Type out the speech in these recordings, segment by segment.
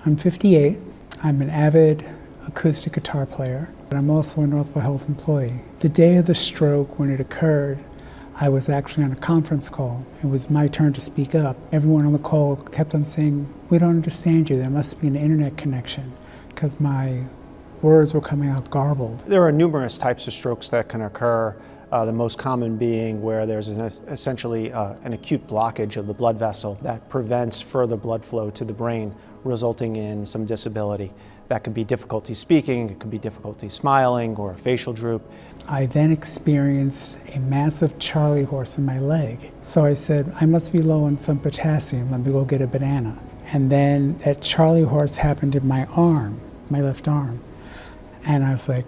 I'm 58. I'm an avid acoustic guitar player, but I'm also a Northwell Health employee. The day of the stroke, when it occurred, I was actually on a conference call. It was my turn to speak up. Everyone on the call kept on saying, "We don't understand you. There must be an internet connection," because my words were coming out garbled. There are numerous types of strokes that can occur. The most common being where there's essentially an acute blockage of the blood vessel that prevents further blood flow to the brain, resulting in some disability. That could be difficulty speaking, it could be difficulty smiling, or a facial droop. I then experienced a massive Charlie horse in my leg. So I said, I must be low on some potassium, let me go get a banana. And then that Charlie horse happened in my arm, my left arm. And I was like,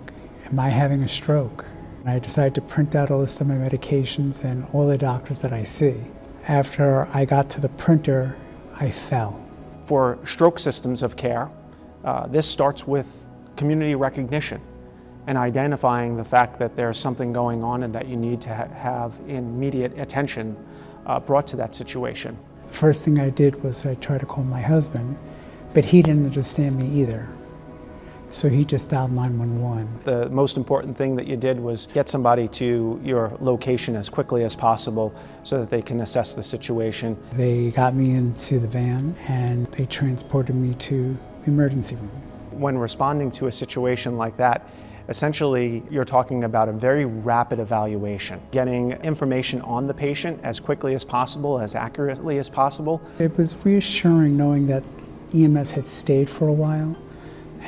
am I having a stroke? And I decided to print out a list of my medications and all the doctors that I see. After I got to the printer, I fell. For stroke systems of care, this starts with community recognition and identifying the fact that there's something going on and that you need to have immediate attention brought to that situation. The first thing I did was I tried to call my husband, but he didn't understand me either. So he just dialed 911. The most important thing that you did was get somebody to your location as quickly as possible so that they can assess the situation. They got me into the van and they transported me to the emergency room. When responding to a situation like that, essentially you're talking about a very rapid evaluation, getting information on the patient as quickly as possible, as accurately as possible. It was reassuring knowing that EMS had stayed for a while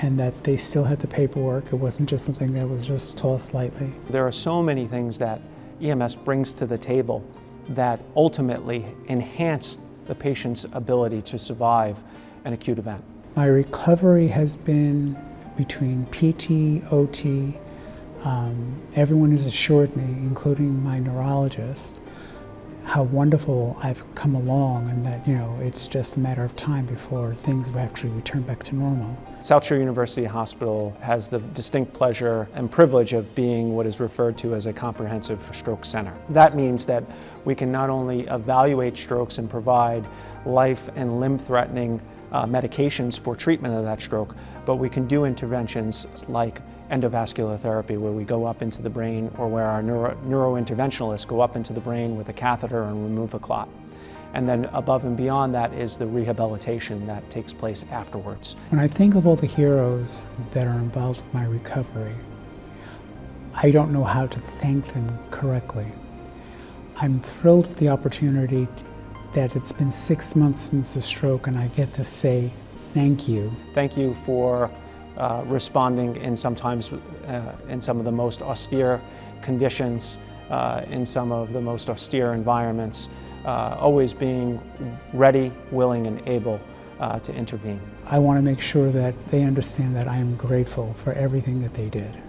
and that they still had the paperwork. It wasn't just something that was just tossed lightly. There are so many things that EMS brings to the table that ultimately enhance the patient's ability to survive an acute event. My recovery has been between PT, OT. Everyone has assured me, including my neurologist, how wonderful I've come along and that, it's just a matter of time before things will actually return back to normal. South Shore University Hospital has the distinct pleasure and privilege of being what is referred to as a comprehensive stroke center. That means that we can not only evaluate strokes and provide life and limb-threatening medications for treatment of that stroke, but we can do interventions like endovascular therapy, where we go up into the brain, or where our neurointerventionalists go up into the brain with a catheter and remove a clot. And then above and beyond that is the rehabilitation that takes place afterwards. When I think of all the heroes that are involved in my recovery, I don't know how to thank them correctly. I'm thrilled with the opportunity that it's been 6 months since the stroke and I get to say thank you. Thank you for responding in sometimes in some of the most austere conditions, in some of the most austere environments, always being ready, willing, and able to intervene. I want to make sure that they understand that I am grateful for everything that they did.